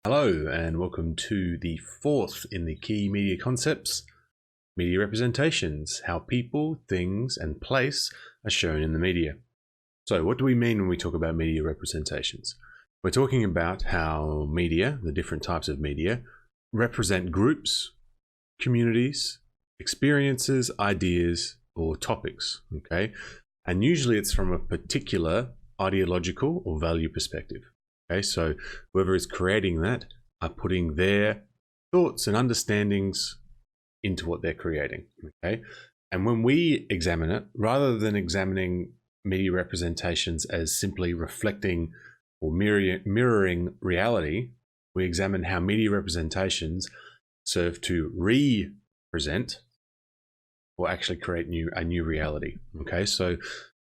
Hello and welcome to the fourth in the key media concepts, media representations, how people, things and place are shown in the media. So what do we mean when we talk about media representations? We're talking about how media, the different types of media, represent groups, communities, experiences, ideas or topics, okay? And usually it's from a particular ideological or value perspective. Okay, so whoever is creating that are putting their thoughts and understandings into what they're creating. Okay, and when we examine it, rather than examining media representations as simply reflecting or mirroring reality, we examine how media representations serve to represent or actually create a new reality. Okay, so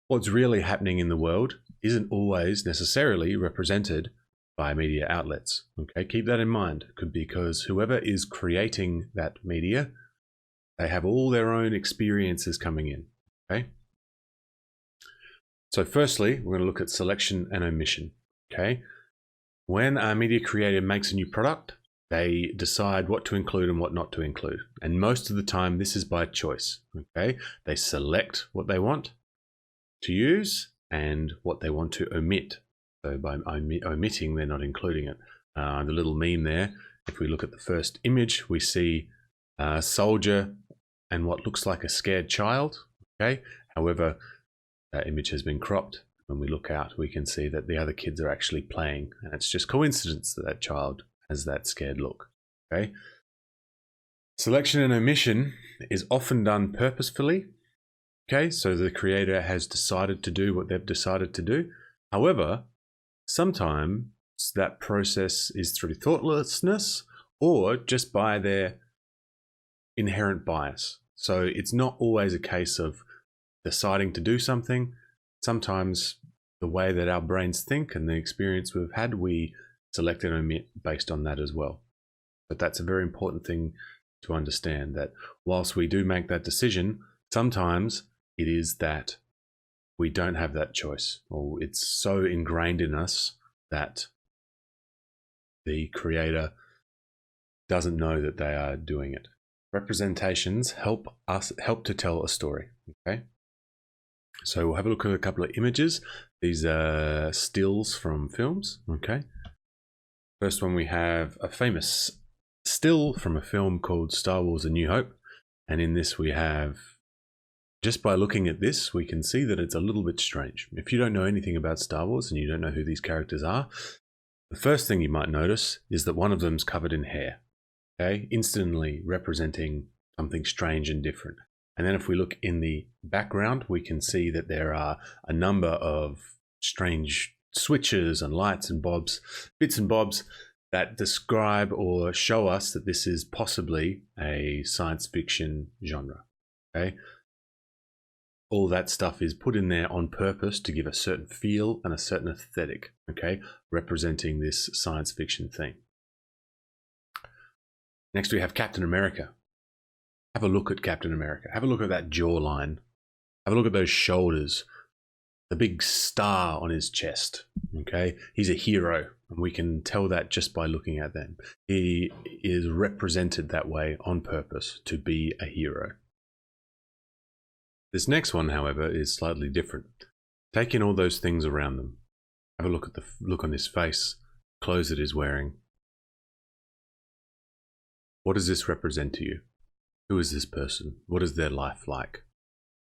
what's really happening in the world isn't always necessarily represented by media outlets. Okay, keep that in mind, because whoever is creating that media, they have all their own experiences coming in. Okay, so firstly, we're going to look at selection and omission. Okay, when a media creator makes a new product, they decide what to include and what not to include, and most of the time this is by choice. Okay, they select what they want to use and what they want to omit. So by omitting, they're not including it. The little meme there, if we look at the first image, we see a soldier and what looks like a scared child. Okay, however, that image has been cropped. When we look out, we can see that the other kids are actually playing, and it's just coincidence that that child has that scared look. Okay, selection and omission is often done purposefully. Okay, so the creator has decided to do what they've decided to do. However, sometimes that process is through thoughtlessness or just by their inherent bias. So it's not always a case of deciding to do something. Sometimes the way that our brains think and the experience we've had, we select and omit based on that as well. But that's a very important thing to understand, that whilst we do make that decision, sometimes it is that we don't have that choice, or it's so ingrained in us that the creator doesn't know that they are doing it. Representations help to tell a story. Okay, so we'll have a look at a couple of images. These are stills from films. Okay, first one, we have a famous still from a film called Star Wars: A New Hope, and in this we have, just by looking at this, we can see that it's a little bit strange. If you don't know anything about Star Wars and you don't know who these characters are, the first thing you might notice is that one of them's covered in hair, okay, instantly representing something strange and different. And then if we look in the background, we can see that there are a number of strange switches and lights and bits and bobs that describe or show us that this is possibly a science fiction genre. Okay, all that stuff is put in there on purpose to give a certain feel and a certain aesthetic, okay, representing this science fiction theme. Next we have Captain America. Have a look at Captain America. Have a look at that jawline. Have a look at those shoulders, the big star on his chest, okay? He's a hero, and we can tell that just by looking at them. He is represented that way on purpose to be a hero. This next one, however, is slightly different. Take in all those things around them. Have a look at the look on his face, clothes that he's wearing. What does this represent to you? Who is this person? What is their life like?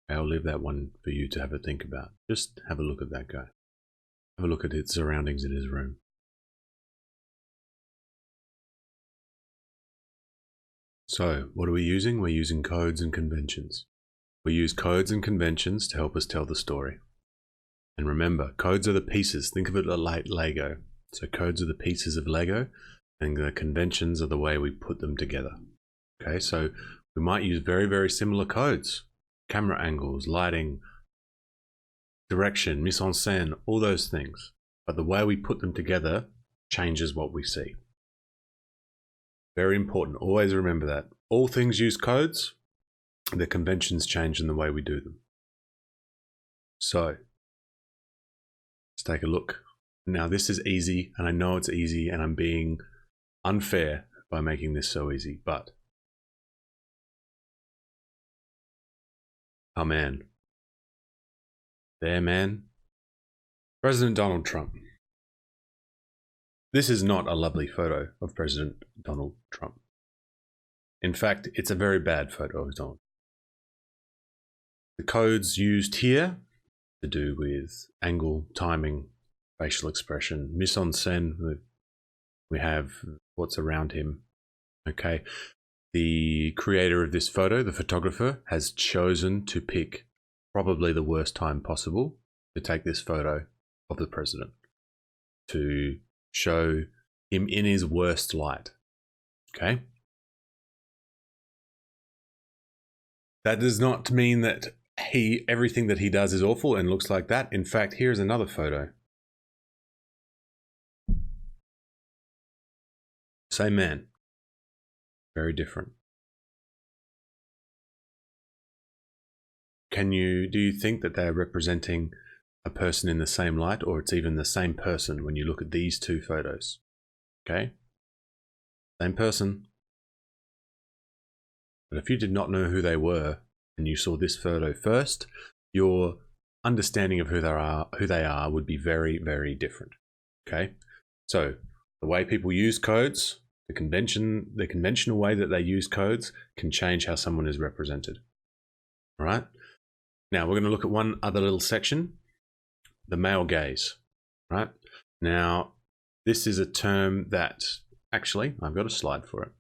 I'll leave that one for you to have a think about. Just have a look at that guy. Have a look at his surroundings in his room. So, what are we using? We're using codes and conventions. We use codes and conventions to help us tell the story. And remember, codes are the pieces. Think of it like Lego. So codes are the pieces of Lego, and the conventions are the way we put them together. Okay, so we might use very, very similar codes. Camera angles, lighting, direction, mise en scène, all those things. But the way we put them together changes what we see. Very important. Always remember that. All things use codes. The conventions change in the way we do them. So let's take a look. Now this is easy, and I know it's easy, and I'm being unfair by making this so easy, but our man, their man, President Donald Trump. This is not a lovely photo of President Donald Trump. In fact, it's a very bad photo of Donald. The codes used here to do with angle, timing, facial expression, mise en scène. We have what's around him. Okay. The creator of this photo, the photographer, has chosen to pick probably the worst time possible to take this photo of the president, to show him in his worst light. Okay. That does not mean that everything that he does is awful and looks like that. In fact, here's another photo. Same man. Very different. Do you think that they're representing a person in the same light, or it's even the same person when you look at these two photos? Okay. Same person. But if you did not know who they were and you saw this photo first, your understanding of who they are would be very, very different. Okay. So the way people use codes, the conventional way that they use codes can change how someone is represented. All right. Now we're going to look at one other little section, the male gaze. Right. Now, this is a term that actually, I've got a slide for it.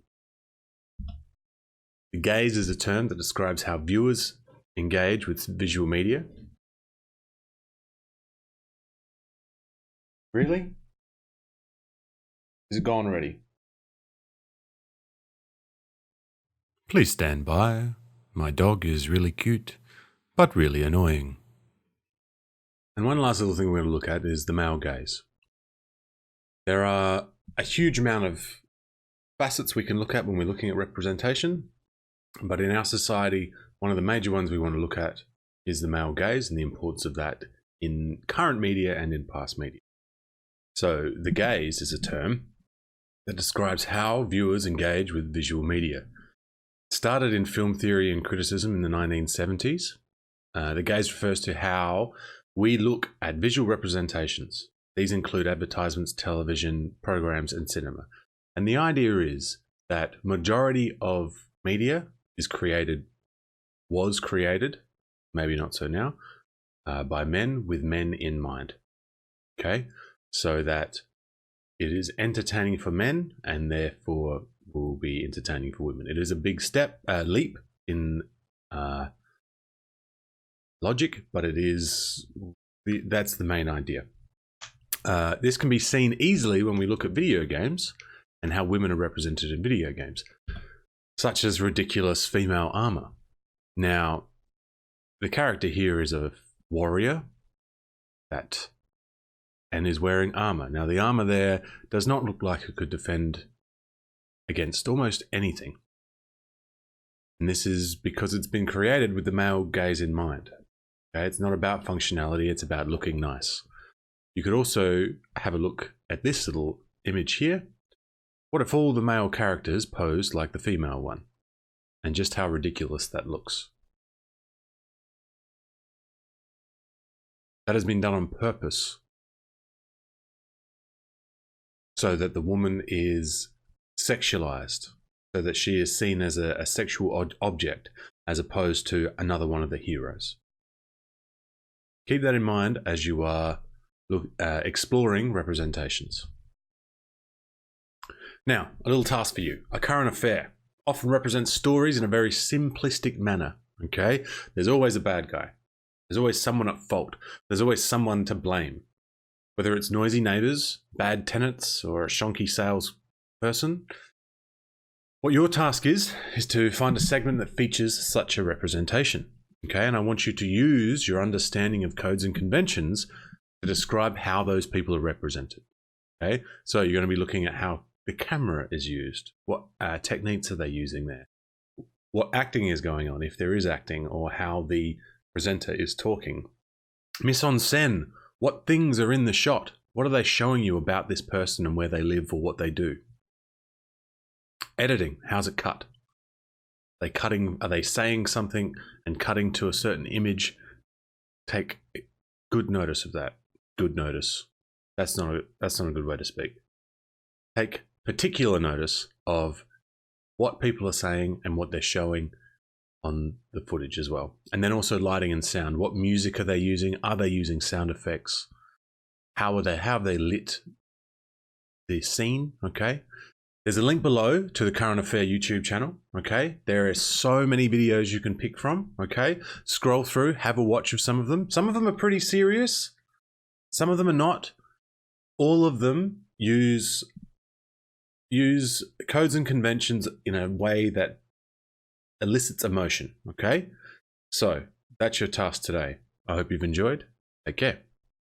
The gaze is a term that describes how viewers engage with visual media. Really? Is it gone already? Please stand by. My dog is really cute, but really annoying. And one last little thing we're going to look at is the male gaze. There are a huge amount of facets we can look at when we're looking at representation. But in our society, one of the major ones we want to look at is the male gaze and the importance of that in current media and in past media. So the gaze is a term that describes how viewers engage with visual media. It started in film theory and criticism in the 1970s. The gaze refers to how we look at visual representations. These include advertisements, television, programs, and cinema. And the idea is that majority of media was created, maybe not so now, by men with men in mind. Okay, so that it is entertaining for men and therefore will be entertaining for women. It is a big leap in logic, but that's the main idea. This can be seen easily when we look at video games and how women are represented in video games, such as ridiculous female armor. Now, the character here is a warrior and is wearing armor. Now, the armor there does not look like it could defend against almost anything. And this is because it's been created with the male gaze in mind. Okay? It's not about functionality, it's about looking nice. You could also have a look at this little image here. What if all the male characters posed like the female one? And just how ridiculous that looks. That has been done on purpose, so that the woman is sexualized, so that she is seen as a sexual object, as opposed to another one of the heroes. Keep that in mind as you are exploring representations. Now, a little task for you. A current affair often represents stories in a very simplistic manner, okay? There's always a bad guy. There's always someone at fault. There's always someone to blame. Whether it's noisy neighbors, bad tenants, or a shonky salesperson. What your task is to find a segment that features such a representation, okay? And I want you to use your understanding of codes and conventions to describe how those people are represented, okay? So you're going to be looking at how the camera is used. What techniques are they using there? What acting is going on, if there is acting, or how the presenter is talking. Mise en scène. What things are in the shot? What are they showing you about this person and where they live or what they do? Editing, how's it cut? Are they saying something and cutting to a certain image? Take good notice of that. Good notice. That's not a good way to speak. Take particular notice of what people are saying and what they're showing on the footage as well. And then also lighting and sound. What music are they using? Are they using sound effects? How have they lit the scene? Okay. There's a link below to the Current Affair YouTube channel. Okay. There are so many videos you can pick from. Okay. Scroll through, have a watch of some of them. Some of them are pretty serious. Some of them are not. All of them use codes and conventions in a way that elicits emotion. Okay. So that's your task today. I hope you've enjoyed. Take care.